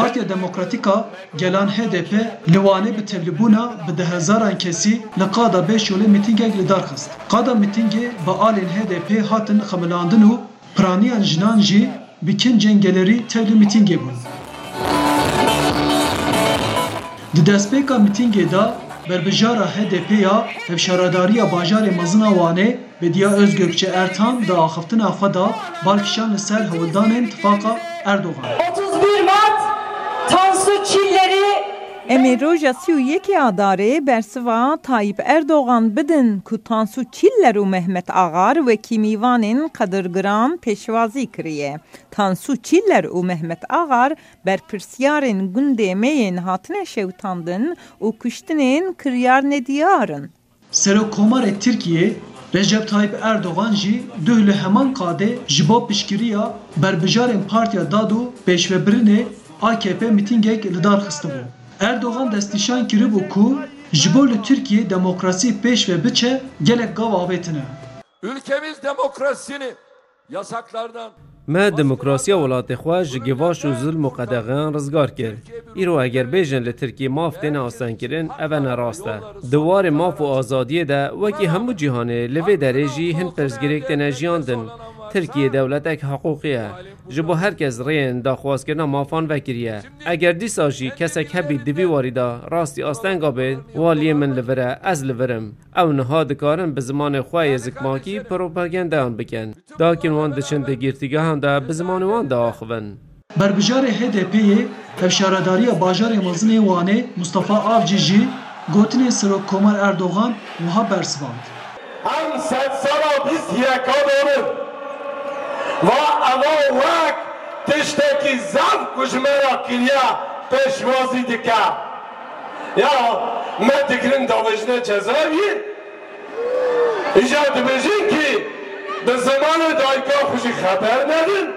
Partiya Demokratîka gelan HDP li Wanê bi tevlîbûna bi dehezaran kesî li qada 5 yolê mîtîngek li dar xist. Qada mîtîngê bi alên HDP hatin xemilandin û piraniyan jinan jî bi kin cengelerî tevlî mîtîngê bûn. Di destpêka mîtîngê de berbijara HDP ya hevşaradariya bajarê mezin a Wanê Bediya Özgökçe Ertan da axiftina xwe da balkişan li ser hewildanên Tifaka Erdogan. 31 Mart Tansu Çiller'i Em roja 31 Adarê bersiva Tayyip Erdogan bidin ku Tansu Çiller û Mehmet Agar wekî mîvanên qedirgiran pêşwazî kiriye. Tansu Çiller û Mehmet Agar berpirsyarên gundê meyên hatine şewtandin û kuştinên kiryar nediyarin. Serokkomarê Tirkiye Recep Tayyip Erdogan jî duh li heman qadê ji bo piştgiriya berbijarên Partiya Dad û Pêşvebirinê AKP mîtîngek li dar xistibû. Erdogan destnîşan kiribû ku ji bo li Tirkiye demokrasî pêş ve biçe gelek gav avêtine. Ülkemiz demokrasisini yasaklardan Me demokrasiya welatê xwe ji gevaş û zulm û qedexiyan rizgar kir. Îro eger bêjin li Tirkiye maf têne asankirin, ev ne rast e. Di warê maf û azadiyê de wekî hemû cîhanê li vê derê jî hin pirsgirêk têne jiyandin. Tirkiye dewletek heqûqî ye. Ji bo herkes rêyên daxwazkirina mafan vekiriye. Eger dîsa jî kesek hebî di vî warî da rastî astenga bê, waliyê min li vir e, ez li virim. Ew niha dikarin bi zimanê xwe yê zikmakî propagandayan bikin. Dakên wan diçin di girtîgehan de bi zimanê wan de axivin. Berbijarê HDP'yê hevşaradariya bajarê mezinê Wanê Mustafa Avcı jî gotinên Serokkomar Erdogan wiha bersivand. Em sedsala biz yeka dorin. Va eva wek tiştekî zev kujmera kiriya pêşwazî dike. Ya me dikirin davêjine cezaevî îja dibêjin ki di zimanê dayika xwe jî xeber nedin.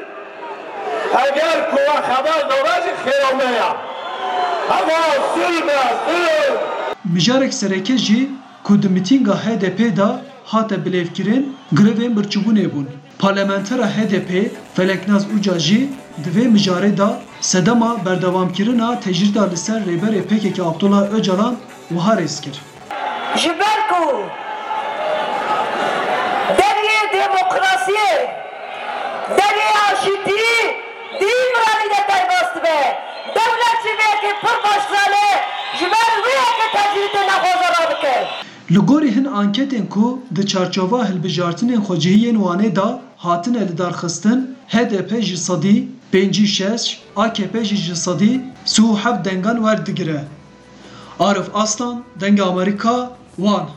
Eger ku we xeber dawe jî xêra me ye. Eva zulm e, zulm. Mijarek sereke jî ku di mîtînga HDP da hate bilêvkirin grevên birçîbûnê bûn. Parlamentera HDP Feleknaz Uca jî di vê mijarê da sedema berdewamkirina tecrîda li ser rêberê PKK Abdullah Öcalan wiha rêz kir. ji ber ku deriyê demokrasiyê, deriyê aşîtî dî miranî de derbas dibe. Dewlet ji vêkê pir başrane ji ber wêyekê tecrîdê nexwazara bike. Li gorî hin anketên ku di çarçova hilbijartinên xwecihiyên Wanê da hatine li darxistin, HDP ji sedî 5-6, AKP ji sedî 37 dengan werdigire. Arif Aslan, Dengê Amerîka, Wan.